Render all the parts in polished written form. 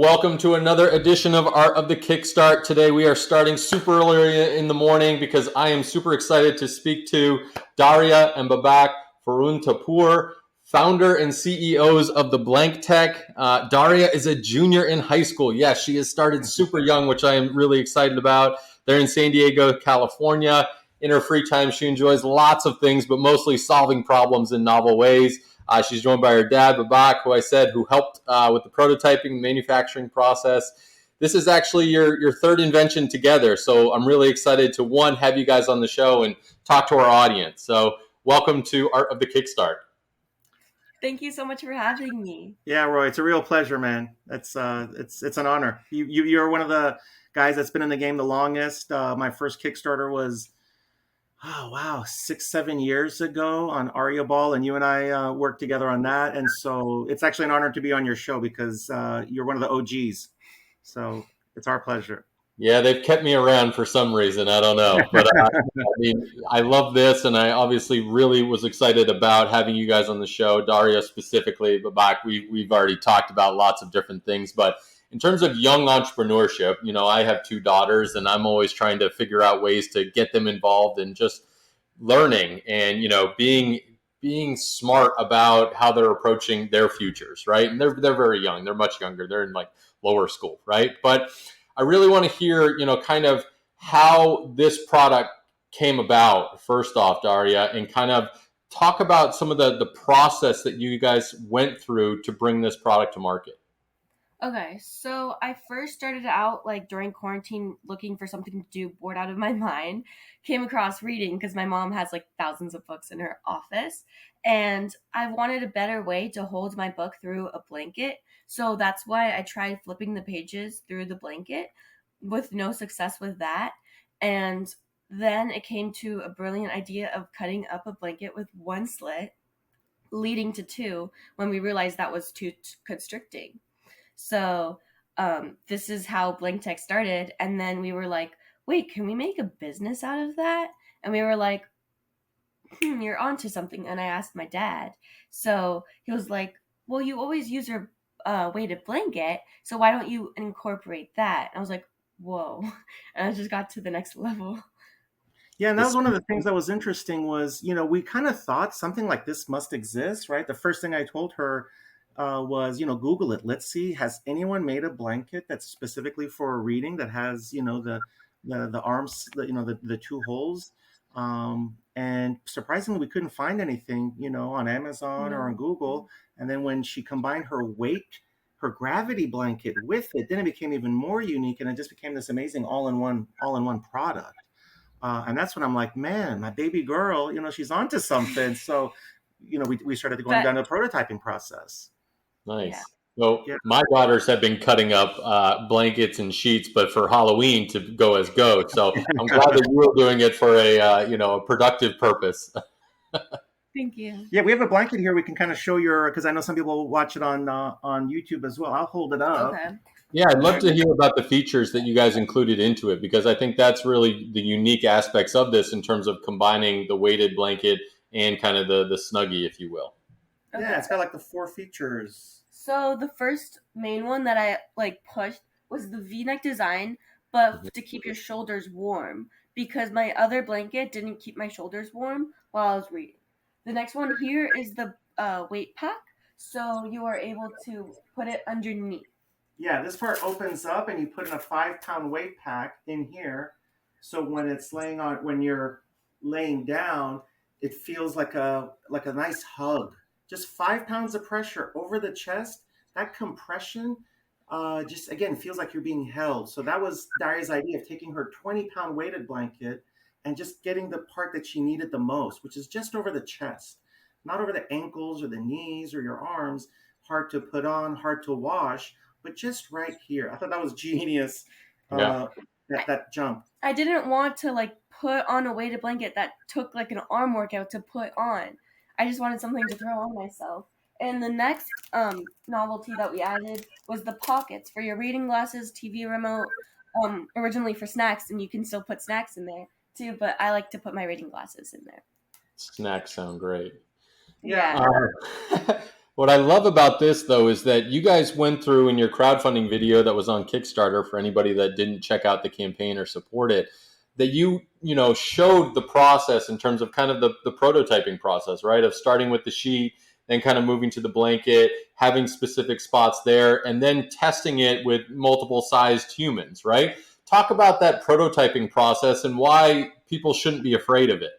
Welcome to another edition of Art of the Kickstart. Today we are starting super early in the morning because I am super excited to speak to Darya and Babak Forutanpour, founder and CEOs of the Blank Tech. Darya is a junior in high school. Yes, she has started super young, which I am really excited about. They're in San Diego, California. In her free time, she enjoys lots of things, but mostly solving problems in novel ways. She's joined by her dad, Babak, who helped with the prototyping manufacturing process. This is actually your third invention together. So I'm really excited to, one, have you guys on the show and talk to our audience. So welcome to Art of the Kickstart. Thank you so much for having me. Yeah, Roy, it's a real pleasure, man. It's an honor. You're one of the guys that's been in the game the longest. My first Kickstarter was 6-7 years ago on Arya Ball, and you and I worked together on that. And so it's actually an honor to be on your show because you're one of the OGs. So it's our pleasure. Yeah, they've kept me around for some reason. I don't know. But I love this, and I obviously really was excited about having you guys on the show, Darya specifically, Babak. We've already talked about lots of different things. But in terms of young entrepreneurship, I have two daughters, and I'm always trying to figure out ways to get them involved in just learning and, being smart about how they're approaching their futures, right? And they're very young. They're much younger. They're in like lower school, right? But I really want to hear, kind of how this product came about, first off, Darya, and kind of talk about some of the process that you guys went through to bring this product to market. Okay, so I first started out during quarantine looking for something to do, bored out of my mind. Came across reading because my mom has thousands of books in her office, and I wanted a better way to hold my book through a blanket. So that's why I tried flipping the pages through the blanket with no success with that. And then it came to a brilliant idea of cutting up a blanket with one slit, leading to two when we realized that was too constricting. So this is how Blank Tech started. And then we were like, wait, can we make a business out of that? And we were like, you're onto something. And I asked my dad. So he was like, well, you always use your weighted blanket. So why don't you incorporate that? And I was like, whoa. And I just got to the next level. Yeah, and that was one of the things that was interesting was, we kind of thought something like this must exist, right? The first thing I told her was, Google it. Let's see, has anyone made a blanket that's specifically for reading that has, the arms, the two holes? And surprisingly, we couldn't find anything, on Amazon or on Google. And then when she combined her gravity blanket with it, then it became even more unique, and it just became this amazing all-in-one product. And that's when I'm like, man, my baby girl, she's onto something. So, we started going down the prototyping process. Nice. Yeah. So my daughters have been cutting up blankets and sheets, but for Halloween to go as goats. So I'm glad that you were doing it for a productive purpose. Thank you. Yeah, we have a blanket here. We can kind of show because I know some people watch it on YouTube as well. I'll hold it up. Okay. Yeah, I'd love to hear about the features that you guys included into it, because I think that's really the unique aspects of this in terms of combining the weighted blanket and kind of the Snuggie, if you will. Okay. Yeah, it's got the 4 features. So the first main one that I pushed was the V-neck design, but to keep your shoulders warm, because my other blanket didn't keep my shoulders warm while I was reading. The next one here is the weight pack, so you are able to put it underneath. Yeah, this part opens up and you put in a 5-pound weight pack in here. So when you're laying down, it feels like a nice hug. Just 5 pounds of pressure over the chest. That compression just, again, feels like you're being held. So that was Darya's idea of taking her 20-pound weighted blanket and just getting the part that she needed the most, which is just over the chest, not over the ankles or the knees or your arms. Hard to put on, hard to wash, but just right here. I thought that was genius. That jump. I didn't want to put on a weighted blanket that took an arm workout to put on. I just wanted something to throw on myself. And the next novelty that we added was the pockets for your reading glasses, TV remote, originally for snacks, and you can still put snacks in there too, but I like to put my reading glasses in there. Snacks sound great. Yeah. What I love about this, though, is that you guys went through in your crowdfunding video that was on Kickstarter, for anybody that didn't check out the campaign or support it, that you showed the process in terms of kind of the prototyping process, right? Of starting with the sheet, then kind of moving to the blanket, having specific spots there, and then testing it with multiple sized humans, right? Talk about that prototyping process and why people shouldn't be afraid of it.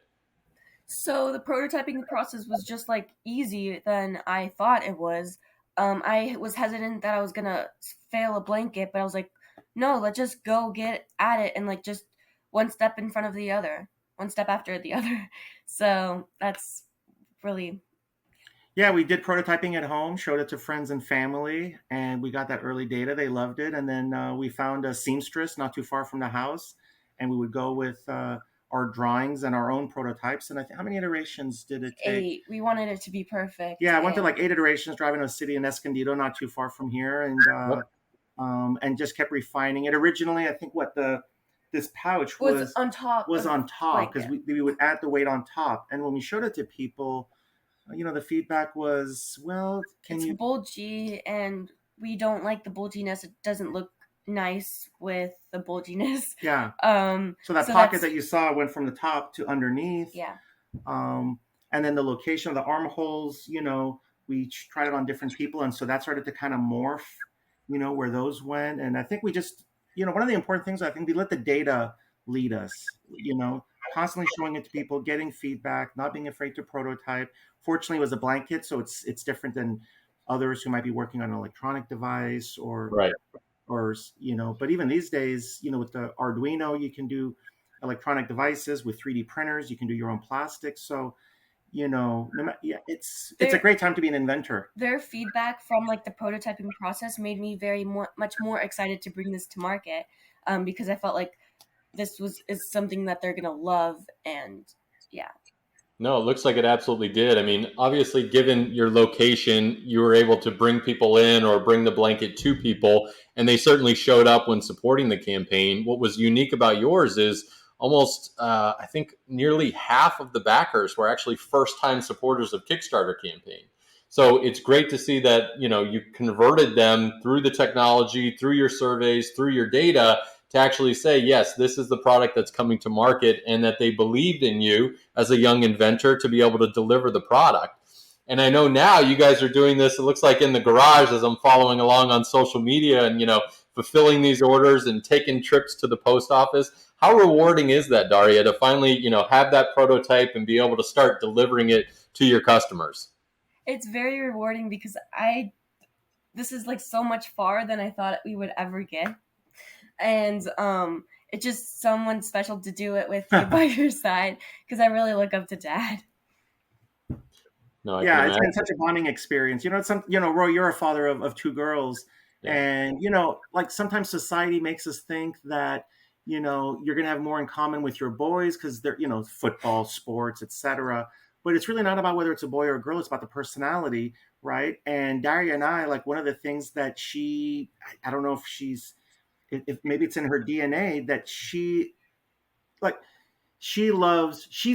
So the prototyping process was just like easier than I thought it was. I was hesitant that I was gonna fail a blanket, but I was like, no, let's just go get at it and like just one step in front of the other, one step after the other. So that's really Yeah, we did prototyping at home, showed it to friends and family, and we got that early data. They loved it. And then we found a seamstress not too far from the house, and we would go with our drawings and our own prototypes. And I think, how many iterations did it take? 8. We wanted it to be perfect. Yeah, I went through like 8 iterations driving to a city in Escondido, not too far from here, and just kept refining it. Originally, I think this pouch was on top because we would add the weight on top. And when we showed it to people, the feedback was, well, it's bulgy, and we don't like the bulginess. It doesn't look nice with the bulginess. Yeah. So pocket that you saw went from the top to underneath. Yeah. And then the location of the armholes, we tried it on different people, and so that started to kind of morph, where those went. And I think we just, one of the important things, I think we let the data lead us, constantly showing it to people, getting feedback, not being afraid to prototype. Fortunately, it was a blanket, so it's different than others who might be working on an electronic device or right. Or but even these days, with the Arduino, you can do electronic devices. With 3D printers, you can do your own plastics. So, it's a great time to be an inventor. Their feedback from like the prototyping process made me much more excited to bring this to market, because I felt like this is something that they're gonna love, and yeah. No, it looks like it absolutely did. I mean, obviously, given your location, you were able to bring people in or bring the blanket to people, and they certainly showed up when supporting the campaign. What was unique about yours is almost, I think, nearly half of the backers were actually first-time supporters of Kickstarter campaign. So it's great to see that, you converted them through the technology, through your surveys, through your data, to actually say, yes, this is the product that's coming to market, and that they believed in you as a young inventor to be able to deliver the product. And I know now you guys are doing this, it looks like in the garage as I'm following along on social media, and, fulfilling these orders and taking trips to the post office. How rewarding is that, Darya, to finally, have that prototype and be able to start delivering it to your customers? It's very rewarding because this is like so much far than I thought we would ever get. And it's just someone special to do it with you by your side, because I really look up to Dad. No, it's been such a bonding experience. Roy, you're a father of 2 girls, yeah. And like sometimes society makes us think that you're gonna have more in common with your boys because they're football, sports, etc. But it's really not about whether it's a boy or a girl. It's about the personality, right? And Darya and I, like, one of the things that I don't know if if maybe it's in her DNA that she's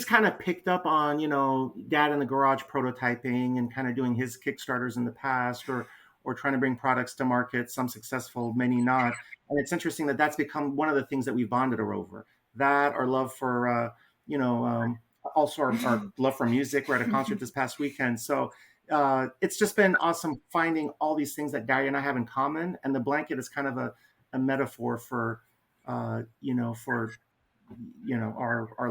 kind of picked up on, Dad in the garage prototyping and kind of doing his Kickstarters in the past, or trying to bring products to market, some successful, many not. And it's interesting that that's become one of the things that we've bonded over. That, our love for, also our love for music. We're at a concert this past weekend. So it's just been awesome finding all these things that Darya and I have in common. And the blanket is kind of a metaphor for, our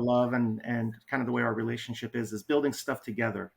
love and kind of the way our relationship is building stuff together.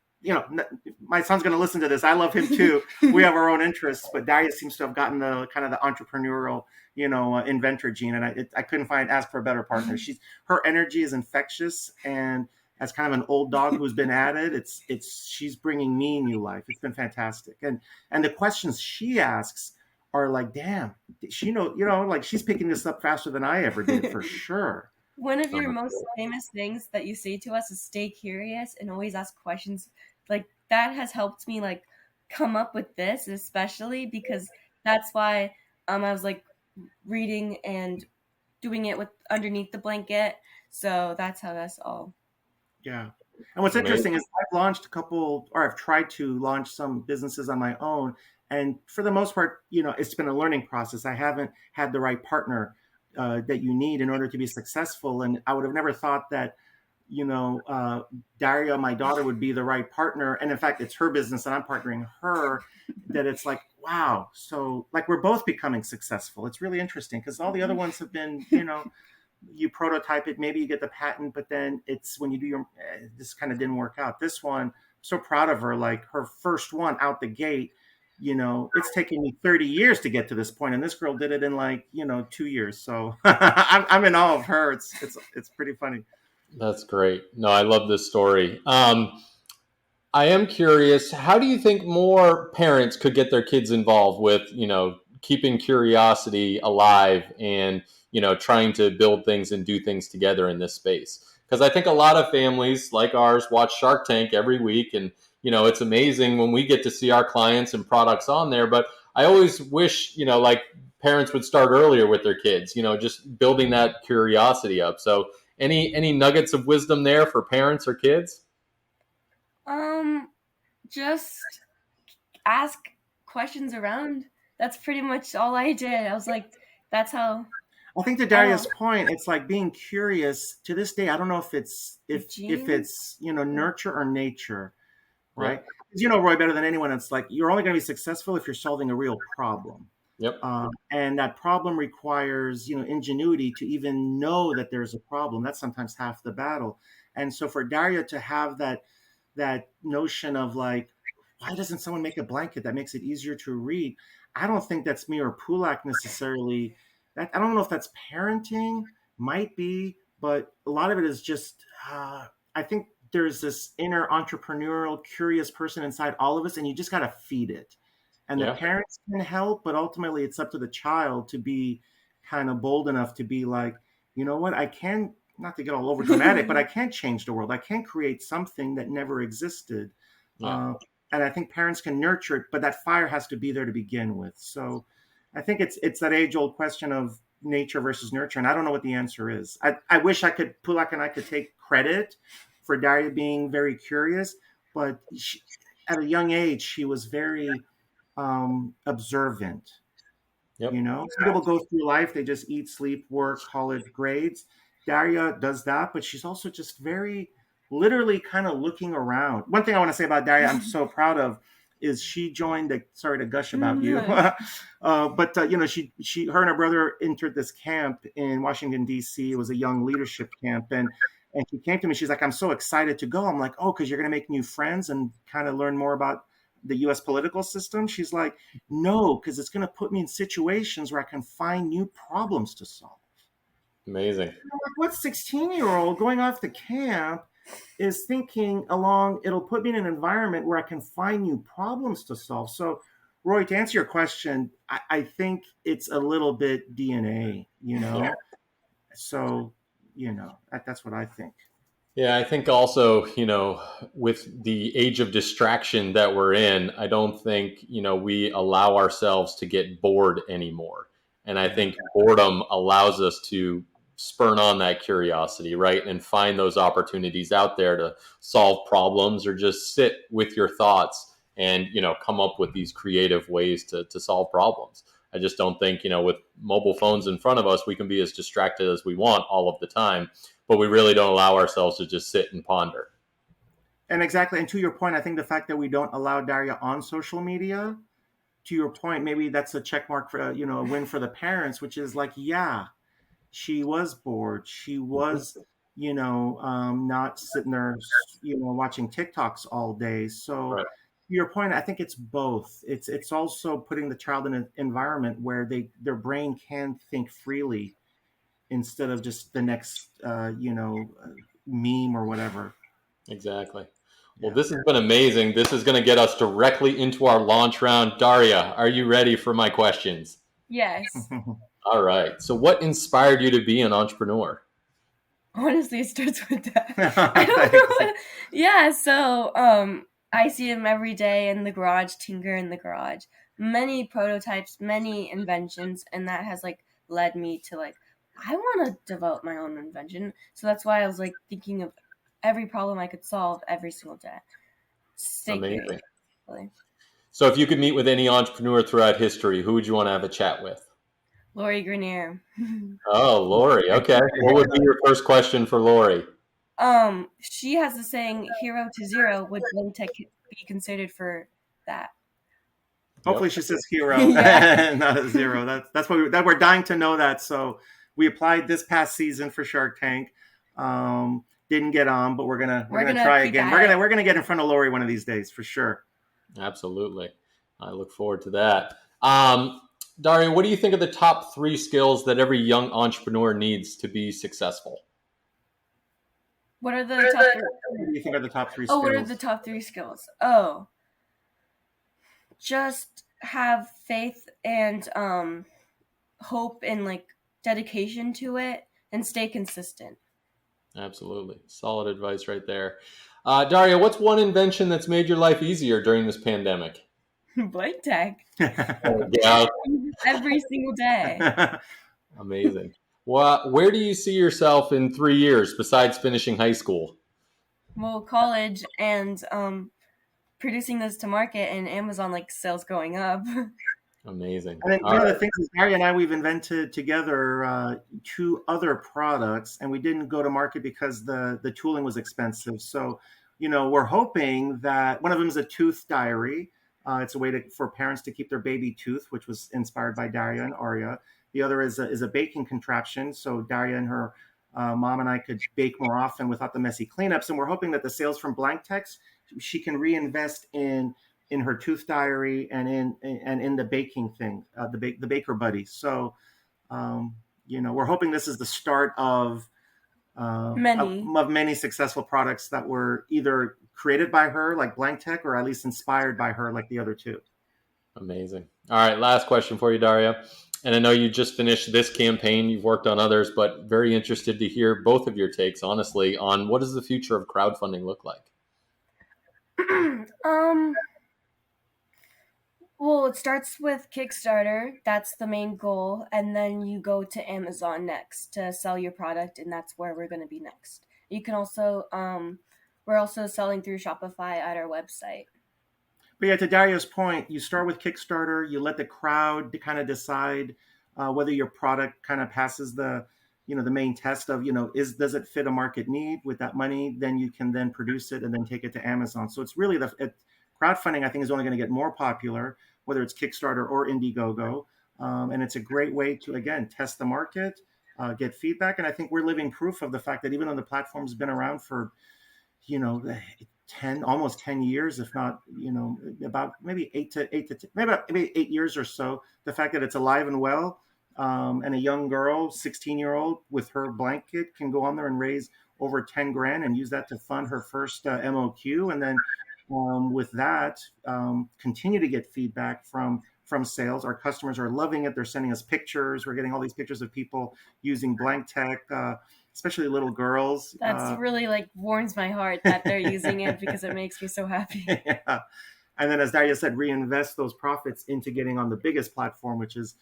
My son's going to listen to this. I love him too. We have our own interests, but Darya seems to have gotten the kind of the entrepreneurial, inventor gene. And I couldn't ask for a better partner. Her energy is infectious, and as kind of an old dog who's been at it, she's bringing me new life. It's been fantastic. And the questions she asks are like, damn, she like she's picking this up faster than I ever did, for sure. One of your most famous things that you say to us is stay curious and always ask questions. Like, that has helped me like come up with this, especially because that's why I was like reading and doing it with underneath the blanket. So that's how that's all. Yeah. And what's Amazing. interesting is I've tried to launch some businesses on my own. And for the most part, it's been a learning process. I haven't had the right partner that you need in order to be successful. And I would have never thought that, Darya, my daughter, would be the right partner. And in fact, it's her business and I'm partnering her, that it's like, wow. So like we're both becoming successful. It's really interesting because all the other ones have been, you prototype it, maybe you get the patent, but then it's when you do this kind of didn't work out. This one, I'm so proud of her, like her first one out the gate, it's taken me 30 years to get to this point, and this girl did it in like, 2 years. So I'm in awe of her. It's pretty funny. That's great. No, I love this story. I am curious, how do you think more parents could get their kids involved with, keeping curiosity alive and, trying to build things and do things together in this space? Because I think a lot of families like ours watch Shark Tank every week, and, it's amazing when we get to see our clients and products on there. But I always wish, like parents would start earlier with their kids, just building that curiosity up. So any nuggets of wisdom there for parents or kids? Just ask questions around. That's pretty much all I did. I was like, that's how. I think to Darya's point, it's like being curious. To this day, I don't know if it's nurture or nature, right? Yeah. Roy, better than anyone, it's like you're only going to be successful if you're solving a real problem. Yep. And that problem requires, ingenuity to even know that there's a problem. That's sometimes half the battle. And so for Darya to have that notion of like, why doesn't someone make a blanket that makes it easier to read? I don't think that's me or Pulak necessarily. That I don't know if that's parenting, might be, but a lot of it is just. I think there's this inner entrepreneurial, curious person inside all of us, and you just got to feed it. And the parents can help, but ultimately it's up to the child to be kind of bold enough to be like, you know what, I can, not to get all over dramatic, but I can change the world. I can create something that never existed. Yeah. And I think parents can nurture it, but that fire has to be there to begin with. So I think it's that age old question of nature versus nurture. And I don't know what the answer is. I wish Pulak and I could take credit for Darya being very curious, but at a young age, she was very observant. Yep. Some people go through life, they just eat, sleep, work, college grades. Darya does that, but she's also just very literally kind of looking around. One thing I want to say about Darya, I'm so proud of, is she joined sorry to gush about you, but her and her brother entered this camp in Washington, D.C. It was a young leadership camp, and she came to me. She's like, I'm so excited to go. I'm like, oh, because you're going to make new friends and kind of learn more about the U.S. political system. She's like, no, because it's going to put me in situations where I can find new problems to solve. Amazing. Like, what 16-year-old going off to camp is thinking along, it'll put me in an environment where I can find new problems to solve. So, Roy, to answer your question, I think it's a little bit DNA, Yeah. So, that's what I think. Yeah, I think also, with the age of distraction that we're in, I don't think, we allow ourselves to get bored anymore. And I think boredom allows us to spurn on that curiosity, right? And find those opportunities out there to solve problems or just sit with your thoughts and, come up with these creative ways to solve problems. I just don't think, with mobile phones in front of us, we can be as distracted as we want all of the time, but we really don't allow ourselves to just sit and ponder. And exactly. And to your point, I think the fact that we don't allow Darya on social media, to your point, maybe that's a check mark for, a win for the parents, which is like, yeah, she was bored. She was, not sitting there, watching TikToks all day. So Right. To your point, I think it's both. It's also putting the child in an environment where their brain can think freely instead of just the next, meme or whatever. Exactly. Well, Yeah. this has been amazing. This is going to get us directly into our launch round. Darya, are you ready for my questions? Yes. All right. So what inspired you to be an entrepreneur? Honestly, it starts with that. I don't know what. Yeah, so I see him every day in the garage, tinker in the garage. Many prototypes, many inventions, and that has like led me to like I want to develop my own invention. So that's why I was like thinking of every problem I could solve every single day. Stay Amazing. curious. So if you could meet with any entrepreneur throughout history, who would you want to have a chat with? Lori Grenier. Oh, Lori. Okay. What would be your first question for Lori? She has the saying, "Hero to zero." Would blank tech be considered for that? Hopefully she says hero, Yeah. not a zero. That's what we're dying to know that. So we applied this past season for Shark Tank. Didn't get on, but we're gonna try again. We're gonna get in front of Lori one of these days for sure. Absolutely. I look forward to that. Darya, what do you think are the top 3 skills that every young entrepreneur needs to be successful? What are the top 3? What do you think are the top 3 skills? Oh, what are the top 3 skills? Oh, just have faith and hope and like dedication to it, and stay consistent. Absolutely. Solid advice right there. Darya, what's one invention that's made your life easier during this pandemic? Blank tech. Yeah. Every single day. Amazing. Well, where do you see yourself in 3 years besides finishing high school? Well, college and producing this to market, and Amazon like sales going up. Amazing. I think one of the things is Darya and I, we've invented together 2 other products, and we didn't go to market because the tooling was expensive. So, we're hoping that one of them is a tooth diary. It's a way for parents to keep their baby tooth, which was inspired by Darya and Arya. The other is a baking contraption. So Darya and her mom and I could bake more often without the messy cleanups. And we're hoping that the sales from blank text, she can reinvest in her tooth diary and in the baking thing, the baker buddy. So, we're hoping this is the start of many successful products that were either created by her, like blank tech, or at least inspired by her, like the other 2. Amazing. All right, last question for you, Darya. And I know you just finished this campaign, you've worked on others, but very interested to hear both of your takes, honestly, on what does the future of crowdfunding look like? Well, it starts with Kickstarter. That's the main goal. And then you go to Amazon next to sell your product. And that's where we're going to be next. You can also, we're also selling through Shopify at our website. But yeah, to Darya's point, you start with Kickstarter, you let the crowd to kind of decide whether your product kind of passes the main test of, does it fit a market need with that money? Then you can then produce it and then take it to Amazon. So it's really crowdfunding, I think, is only going to get more popular, whether it's Kickstarter or Indiegogo. And it's a great way to, again, test the market, get feedback. And I think we're living proof of the fact that even though the platform's been around for, almost 10 years, if not, about maybe 8 years or so, the fact that it's alive and well, and a young girl, 16-year-old with her blanket can go on there and raise over 10 grand and use that to fund her first MOQ. And then with that, continue to get feedback from sales. Our customers are loving it. They're sending us pictures. We're getting all these pictures of people using blank tech, especially little girls. That's really warms my heart that they're using it, because it makes me so happy. Yeah. And then, as Darya said, reinvest those profits into getting on the biggest platform, which is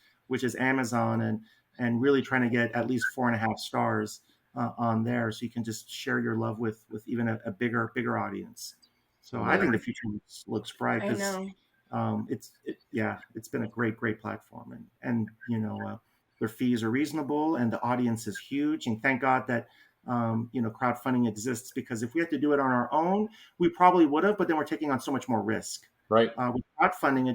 Amazon, and really trying to get at least 4.5 stars on there, so you can just share your love with even a bigger audience. So I think the future looks bright. I know. It's been a great platform, and their fees are reasonable, and the audience is huge. And thank God that crowdfunding exists, because if we had to do it on our own, we probably would have. But then we're taking on so much more risk. Right. With crowdfunding,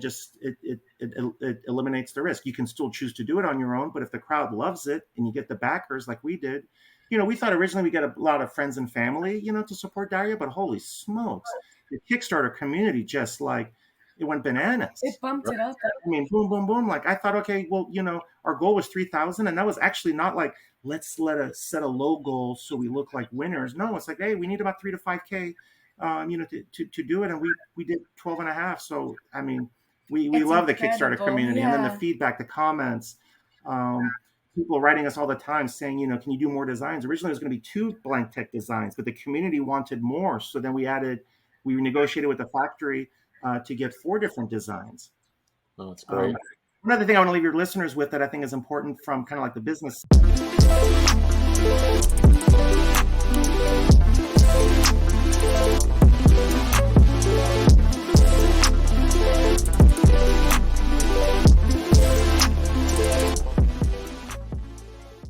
it eliminates the risk. You can still choose to do it on your own, but if the crowd loves it and you get the backers like we did, we thought originally we get a lot of friends and family, to support Darya, but holy smokes, the Kickstarter community just it went bananas. It bumped it up. I mean, boom, boom, boom. I thought, okay, well, our goal was 3,000, and that was actually not let's set a low goal so we look like winners. No, it's hey, we need about 3 to 5K, to do it, and we did 12.5. So I mean, we love the Kickstarter community, and then the feedback, the comments, people writing us all the time saying, can you do more designs? Originally, it was going to be 2 blank tech designs, but the community wanted more, so then we negotiated with the factory to get 4 different designs. Oh, that's great. Another thing I want to leave your listeners with that I think is important from kind of the business.